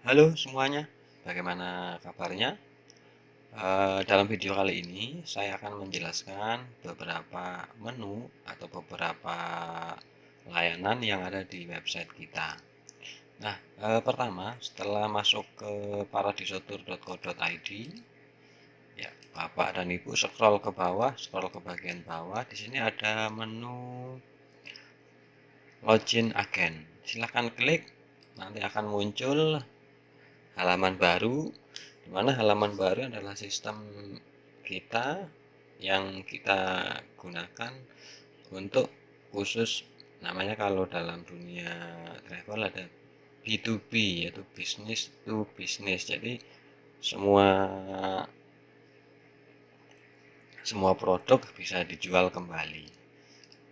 Halo semuanya, bagaimana kabarnya? Dalam video kali ini saya akan menjelaskan beberapa menu atau beberapa layanan yang ada di website kita. Nah, pertama setelah masuk ke paradisotour.co.id, ya Bapak dan Ibu scroll ke bawah, scroll ke bagian bawah. Di sini ada menu login agen. Silahkan klik, nanti akan muncul halaman baru, di mana halaman baru adalah sistem kita yang kita gunakan untuk khusus, namanya kalau dalam dunia travel ada B2B, yaitu business to business. Jadi semua semua produk bisa dijual kembali.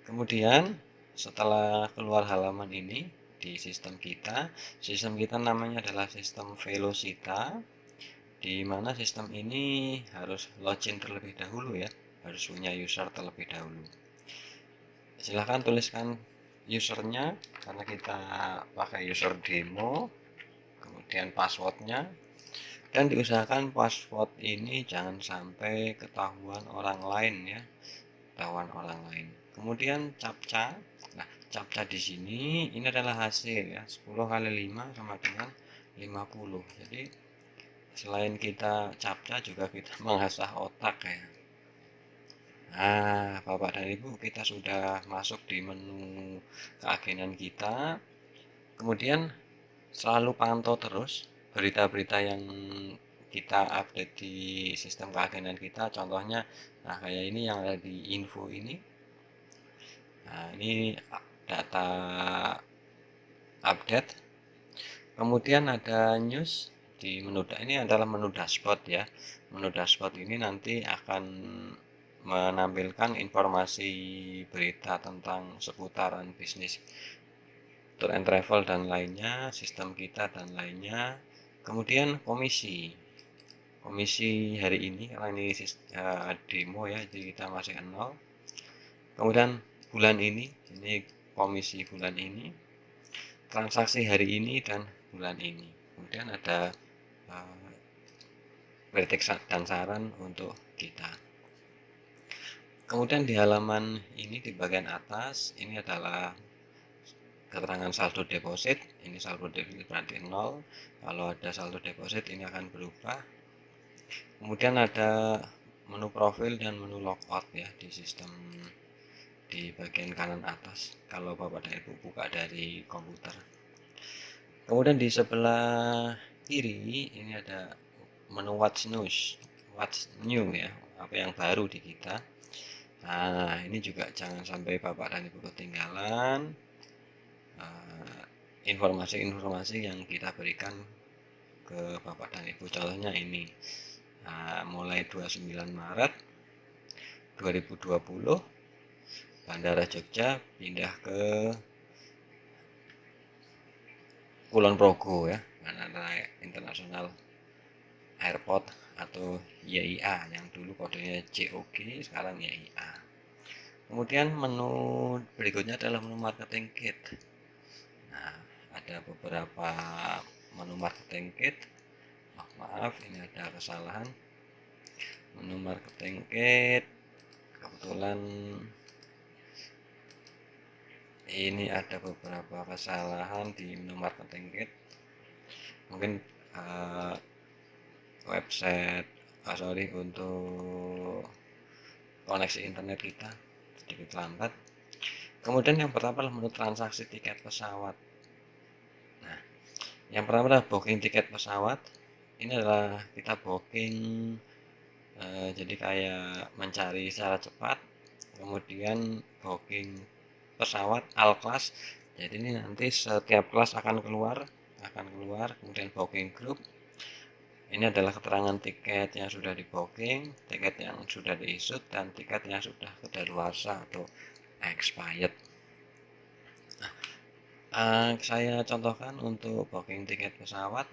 Kemudian setelah keluar halaman ini, di sistem kita namanya adalah sistem Velocita, di mana sistem ini harus login terlebih dahulu ya, harus punya user terlebih dahulu. Silahkan tuliskan usernya, karena kita pakai user demo, kemudian passwordnya, dan diusahakan password ini jangan sampai ketahuan orang lain ya, ketahuan orang lain. Kemudian captcha. Nah, captcha di sini ini adalah hasil ya, 10 kali 5 sama dengan 50. Jadi selain kita captcha juga kita mengasah otak ya. Nah, Bapak dan Ibu, kita sudah masuk di menu keagenan kita. Kemudian selalu pantau terus berita-berita yang kita update di sistem keagenan kita. Contohnya, nah kayak ini yang ada di info ini. Nah, ini data update. Kemudian ada news di menu, ini adalah menu dashboard ya. Menu dashboard ini nanti akan menampilkan informasi berita tentang seputaran bisnis, tour and travel dan lainnya, sistem kita dan lainnya. Kemudian komisi hari ini, karena ini demo ya, jadi kita masih 0. Kemudian bulan ini komisi bulan ini, transaksi hari ini dan bulan ini. Kemudian ada kritik dan saran untuk kita. Kemudian di halaman ini di bagian atas ini adalah keterangan saldo deposit. Ini saldo deposit berarti 0. Kalau ada saldo deposit ini akan berubah. Kemudian ada menu profil dan menu logout ya di sistem di bagian kanan atas kalau Bapak dan Ibu buka dari komputer. Kemudian di sebelah kiri ini ada menu what's new ya, apa yang baru di kita. Nah, ini juga jangan sampai Bapak dan Ibu ketinggalan informasi-informasi yang kita berikan ke Bapak dan Ibu. Contohnya ini, mulai 29 Maret 2020 Bandara Jogja pindah ke Kulon Progo ya, Bandara Internasional Airport atau YIA, yang dulu kodenya JOG, sekarang YIA. Kemudian menu berikutnya adalah menu marketing kit. Nah, ada beberapa menu marketing kit. Maaf, ini ada kesalahan. Menu marketing kit, kebetulan ini ada beberapa kesalahan di menu marketing kit. Mungkin website untuk koneksi internet kita sedikit lambat. Kemudian yang pertama adalah menu transaksi tiket pesawat. Nah, yang pertama adalah booking tiket pesawat. Ini adalah kita booking, jadi kayak mencari secara cepat. Kemudian booking pesawat all class. Jadi ini nanti setiap kelas akan keluar. Kemudian booking group. Ini adalah keterangan tiket yang sudah di booking, tiket yang sudah diisut, dan tiket yang sudah kedaluarsa atau expired. Nah, saya contohkan untuk booking tiket pesawat.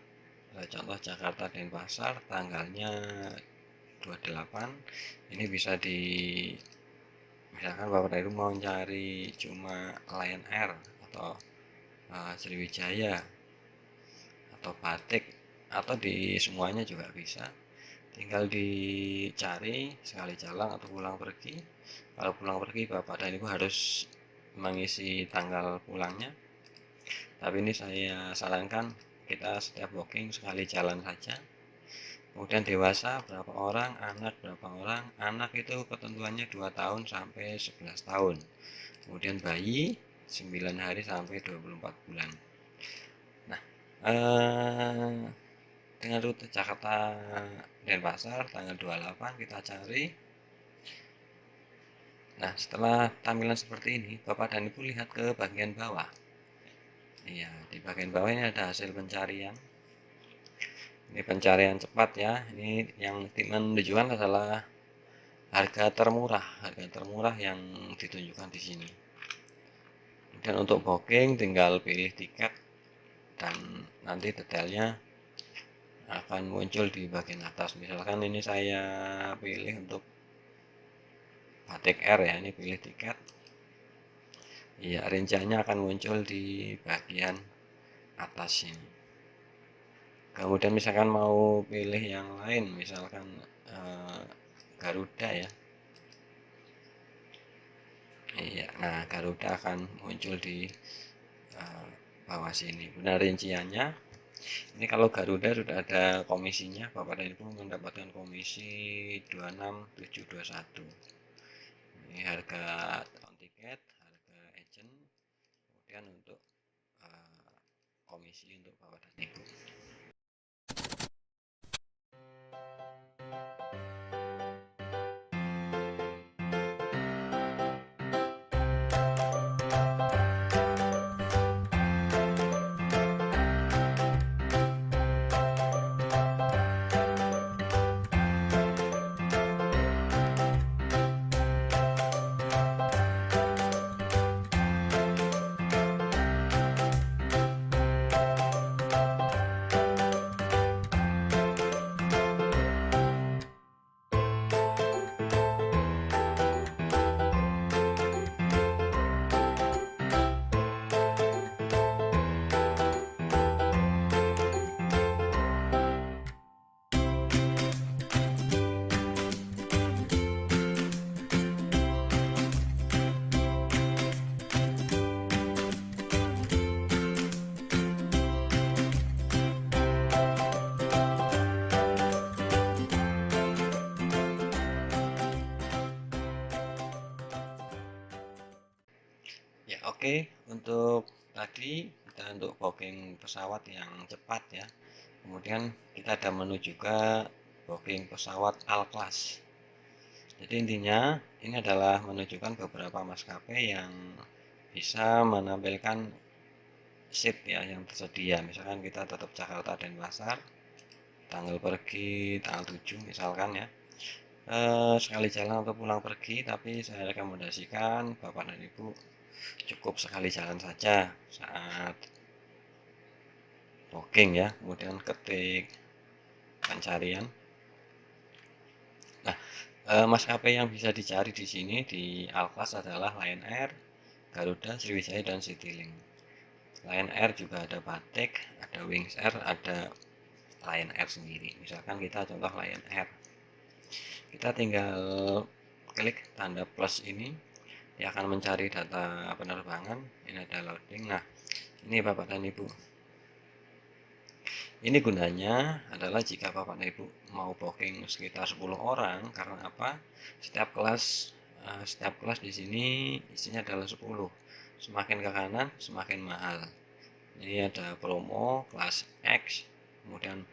Contoh Jakarta Denpasar, tanggalnya 28. Ini bisa misalkan Bapak Ibu mau cari cuma Lion Air atau Sriwijaya atau batik atau di semuanya juga bisa. Tinggal dicari sekali jalan atau pulang pergi. Kalau pulang pergi Bapak dan Ibu harus mengisi tanggal pulangnya. Tapi ini saya sarankan kita setiap booking sekali jalan saja. Kemudian dewasa berapa orang, anak berapa orang. Anak itu ketentuannya 2 tahun sampai 11 tahun. Kemudian bayi 9 hari sampai 24 bulan. Nah, dengan rute Jakarta Denpasar tanggal 28 kita cari. Nah, setelah tampilan seperti ini, Bapak dan Ibu lihat ke bagian bawah. Iya, di bagian bawah ini ada hasil pencarian. Ini pencarian cepat ya. Ini yang menunjukkan adalah harga termurah yang ditunjukkan di sini. Dan untuk booking tinggal pilih tiket dan nanti detailnya akan muncul di bagian atas. Misalkan ini saya pilih untuk Batik Air ya, ini pilih tiket. Iya, rinciannya akan muncul di bagian atas ini. Kemudian misalkan mau pilih yang lain, misalkan Garuda ya. Iya, nah Garuda akan muncul di bawah sini. Benar rinciannya. Ini kalau Garuda sudah ada komisinya, Bapak dan Ibu mendapatkan komisi 26.721. Ini harga on tiket, harga agent, kemudian untuk komisi untuk Bapak dan Ibu. Ya oke, untuk tadi kita untuk booking pesawat yang cepat ya. Kemudian kita ada menu juga booking pesawat All Class. Jadi intinya ini adalah menunjukkan beberapa maskapai yang bisa menampilkan seat ya yang tersedia. Misalkan kita tetap Jakarta Denpasar, tanggal pergi tanggal 7 misalkan ya. Sekali jalan atau pulang pergi, tapi saya rekomendasikan Bapak dan Ibu cukup sekali jalan saja saat booking ya. Kemudian ketik pencarian. Nah, maskapai yang bisa dicari di sini di Alclas adalah Lion Air, Garuda, Sriwijaya, dan Citylink. Lion Air juga ada Batik, ada Wings Air, ada Lion Air sendiri. Misalkan kita contoh Lion Air, kita tinggal klik tanda plus ini, dia akan mencari data penerbangan. Ini ada loading. Nah, ini Bapak dan Ibu. Ini gunanya adalah jika Bapak dan Ibu mau booking sekitar 10 orang, karena apa? Setiap kelas di sini isinya adalah 10. Semakin ke kanan semakin mahal. Ini ada promo kelas X, kemudian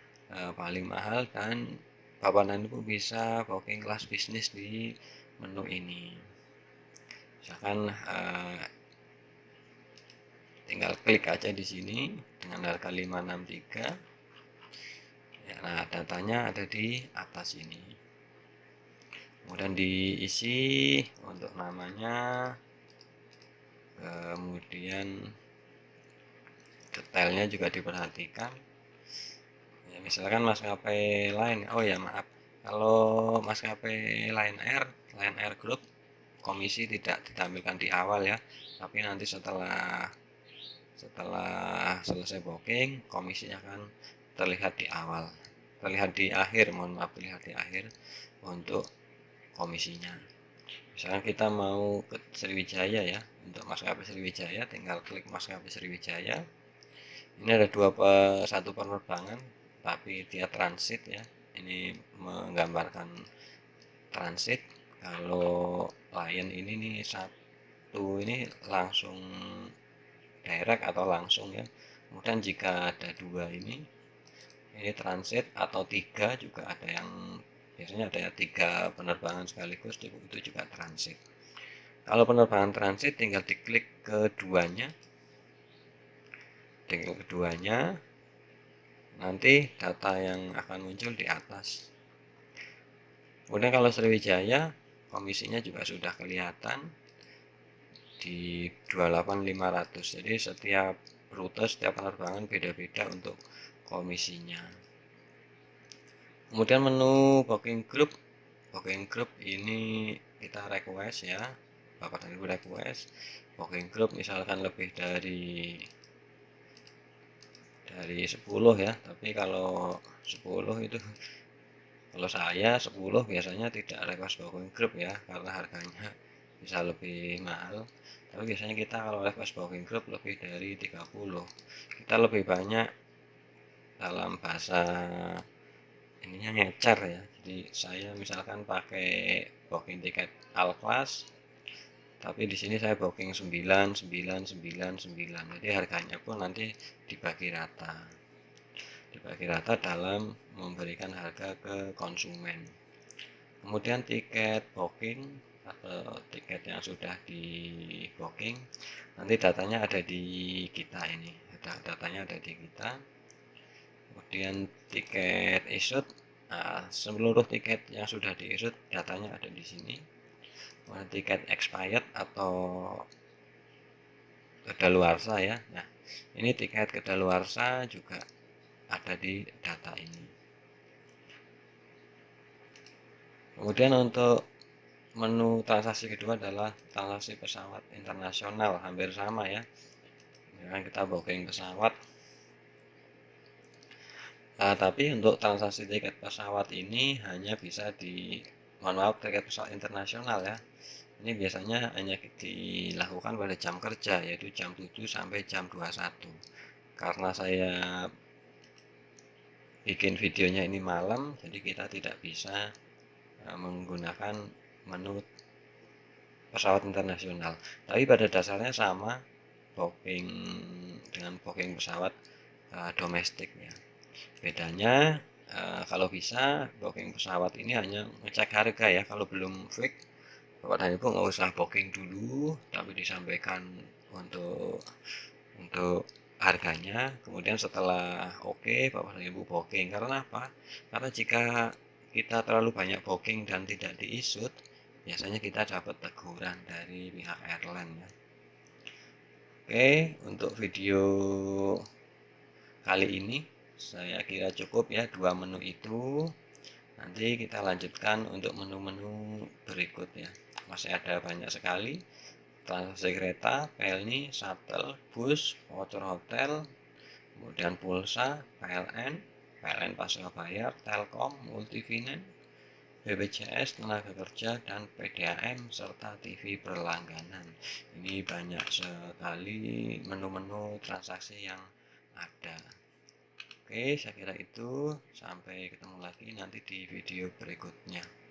paling mahal, dan Bapak dan Ibu bisa booking kelas bisnis di menu ini. Misalkan tinggal klik aja di sini dengan harga 563. Ya, nah datanya ada di atas ini. Kemudian diisi untuk namanya, kemudian detailnya juga diperhatikan. Ya, misalkan maskapai lain, oh ya maaf, kalau maskapai Lion Air Group, komisi tidak ditampilkan di awal ya, tapi nanti setelah Setelah selesai booking, komisinya akan terlihat di awal, terlihat di akhir, terlihat di akhir untuk komisinya. Misalkan kita mau ke Sriwijaya ya, untuk maskapai Sriwijaya tinggal klik maskapai Sriwijaya. Ini ada satu penerbangan, tapi dia transit ya. Ini menggambarkan transit. Kalau Lion ini nih satu ini langsung direct atau langsung ya. Kemudian jika ada dua ini transit, atau tiga juga ada, yang biasanya ada 3 penerbangan sekaligus, itu juga transit. Kalau penerbangan transit tinggal diklik keduanya, nanti data yang akan muncul di atas. Kemudian kalau Sriwijaya, komisinya juga sudah kelihatan di 28.500. Jadi setiap rute, setiap penerbangan beda-beda untuk komisinya. Kemudian menu booking group ini kita request ya, Bapak dan Ibu request booking group, misalkan lebih dari 10 ya. Tapi kalau 10 itu, kalau saya 10 biasanya tidak request booking group ya, karena harganya bisa lebih mahal. Tapi biasanya kita kalau request booking group lebih dari 30, kita lebih banyak dalam bahasa ininya ngecer ya. Jadi saya misalkan pakai booking tiket all class, tapi di sini saya booking 9. Jadi harganya pun nanti dibagi rata dalam memberikan harga ke konsumen. Kemudian tiket booking atau tiket yang sudah di booking, nanti datanya ada di kita ini. Datanya ada di kita. Kemudian tiket issued, seluruh tiket yang sudah di issued datanya ada di sini. Kemudian tiket expired atau kedaluarsa ya. Nah, ini tiket kedaluarsa juga ada di data ini. Kemudian untuk menu transaksi kedua adalah transaksi pesawat internasional, hampir sama ya. Misalkan kita booking pesawat, tapi untuk transaksi tiket pesawat ini hanya bisa tiket pesawat internasional ya. Ini biasanya hanya dilakukan pada jam kerja, yaitu jam 7 sampai jam 21. Karena saya bikin videonya ini malam, jadi kita tidak bisa menggunakan menu pesawat internasional. Tapi pada dasarnya sama booking dengan booking pesawat domestik ya. Bedanya kalau bisa booking pesawat ini hanya ngecek harga ya. Kalau belum fix, Bapak dan Ibu nggak usah booking dulu, tapi disampaikan untuk harganya. Kemudian setelah oke, Bapak dan Ibu booking. Karena apa? Karena jika kita terlalu banyak booking dan tidak di-issued, biasanya kita dapat teguran dari pihak airline ya. Oke, untuk video kali ini saya kira cukup ya, 2 menu itu. Nanti kita lanjutkan untuk menu-menu berikutnya. Masih ada banyak sekali. Transaksi kereta, PLN, shuttle, bus, voucher hotel, kemudian pulsa, PLN pasca bayar, Telkom, Multifinance, BPJS, tenaga kerja, dan PDAM, serta TV berlangganan. Ini banyak sekali menu-menu transaksi yang ada. Oke, saya kira itu. Sampai ketemu lagi nanti di video berikutnya.